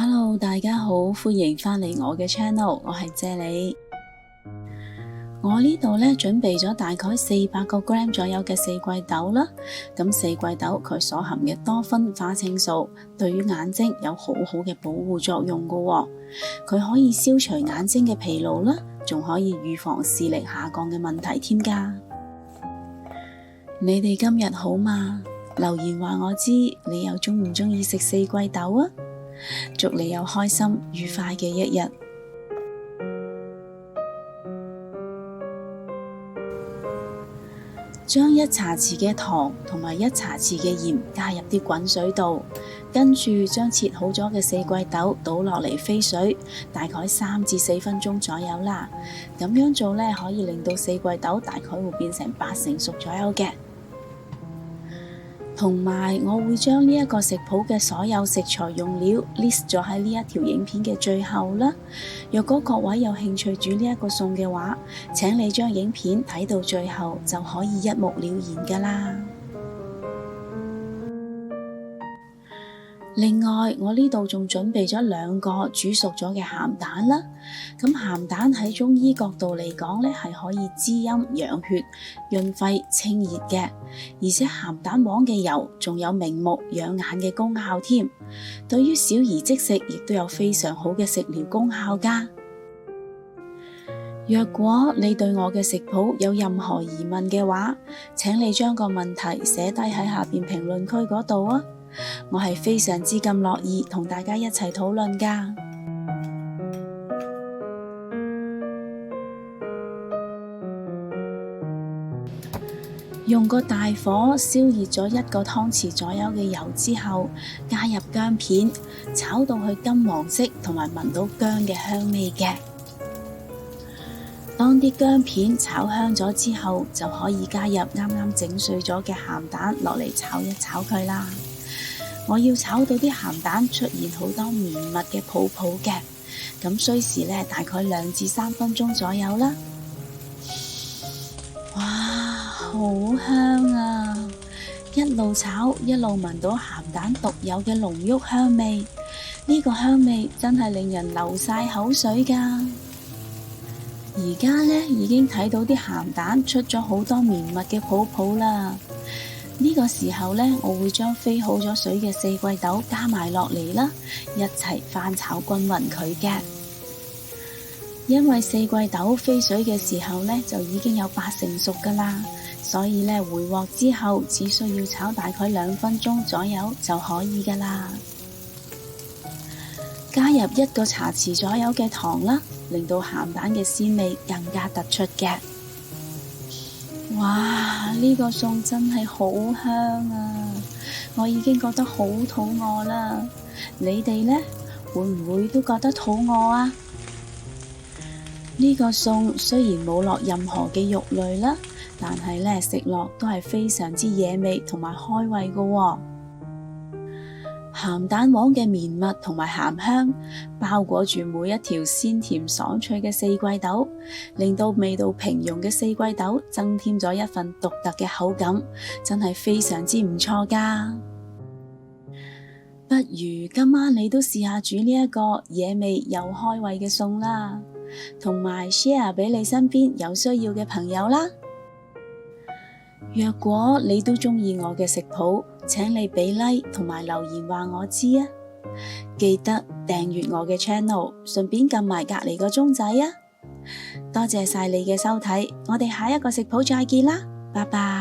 Hello，大家好，歡迎返嚟我嘅 channel，我係謝你。我呢度咧準備咗大概400個 gram 左右嘅四季豆啦。咁四季豆佢所含嘅多酚花青素，對於眼睛有好好嘅保護作用噶喎。佢可以消除眼睛嘅疲勞啦，仲可以預防視力下降嘅問題添噶。你哋今日好嗎？留言話我知，你又鍾唔鍾意食四季豆啊？祝你有開心愉快嘅一日。將1茶匙嘅糖同埋1茶匙嘅鹽加入啲滾水度，跟住將切好咗嘅四季豆倒落嚟飛水，大概3至4分鐘左右啦。咁樣做呢，可以令到四季豆大概會變成8成熟左右嘅。同埋我會將呢一個食譜嘅所有食材用料 list 咗喺呢一條影片嘅最後啦。若果各位有興趣煮呢一個餸嘅話，請你將影片睇到最後就可以一目了然㗎啦。另外，我呢度仲準備咗2個煮熟咗嘅鹹蛋啦。咁鹹蛋喺中醫角度嚟講呢，係可以滋陰養血、潤肺清熱嘅，而且鹹蛋黃嘅油仲有明目養眼嘅功效添。對於小兒即食亦都有非常好嘅食療功效㗎。若果你對我嘅食譜有任何疑問嘅話，請你將個問題寫低喺下邊評論區嗰度啊！我係非常之咁樂意同大家一齊討論㗎。用個大火燒熱咗1個湯匙左右嘅油之後，加入薑片，炒到去金黃色，同埋聞到薑嘅香味嘅。當啲薑片炒香咗之後，就可以加入啱啱整碎咗嘅鹹蛋落嚟炒一炒佢啦。我要炒到啲鹹蛋出現好多綿密嘅泡泡嘅，咁需時呢大概2至3分鐘左右啦。哇，好香啊！一路炒一路聞到鹹蛋獨有嘅濃郁香味，呢個香味真係令人流晒口水㗎。而家呢已經睇到啲鹹蛋出咗好多綿密嘅泡泡啦。呢個時候呢，我會將飛好咗水嘅四季豆加埋落嚟啦，一齊翻炒均勻佢嘅。因為四季豆飛水嘅時候呢，就已經有8成熟噶啦，所以呢，回鑊之後只需要炒大概2分鐘左右就可以噶啦。加入1個茶匙左右嘅糖啦，令到鹹蛋嘅鮮味更加突出嘅。哇！呢個餸真係好香啊！我已經覺得好肚餓啦。你哋呢，會唔會都覺得肚餓啊？呢個餸雖然冇落任何嘅肉類啦，但係呢，食落都係非常之惹味同埋開胃噶喎。鹹蛋黃嘅綿密同埋鹹香，包裹住每一條鮮甜爽脆嘅四季豆，令到味道平庸嘅四季豆增添咗一份獨特嘅口感，真係非常之唔錯㗎。不如今晚你都試下煮呢一個惹味又開胃嘅餸啦，同埋 share 俾你身邊有需要嘅朋友啦。若果你都鍾意我嘅食譜，請你俾 like 同埋留言話我知啊！記得訂閱我嘅 channel， 順便撳埋隔離個鐘仔啊！多謝晒你嘅收睇，我哋下一個食譜再見啦，拜拜。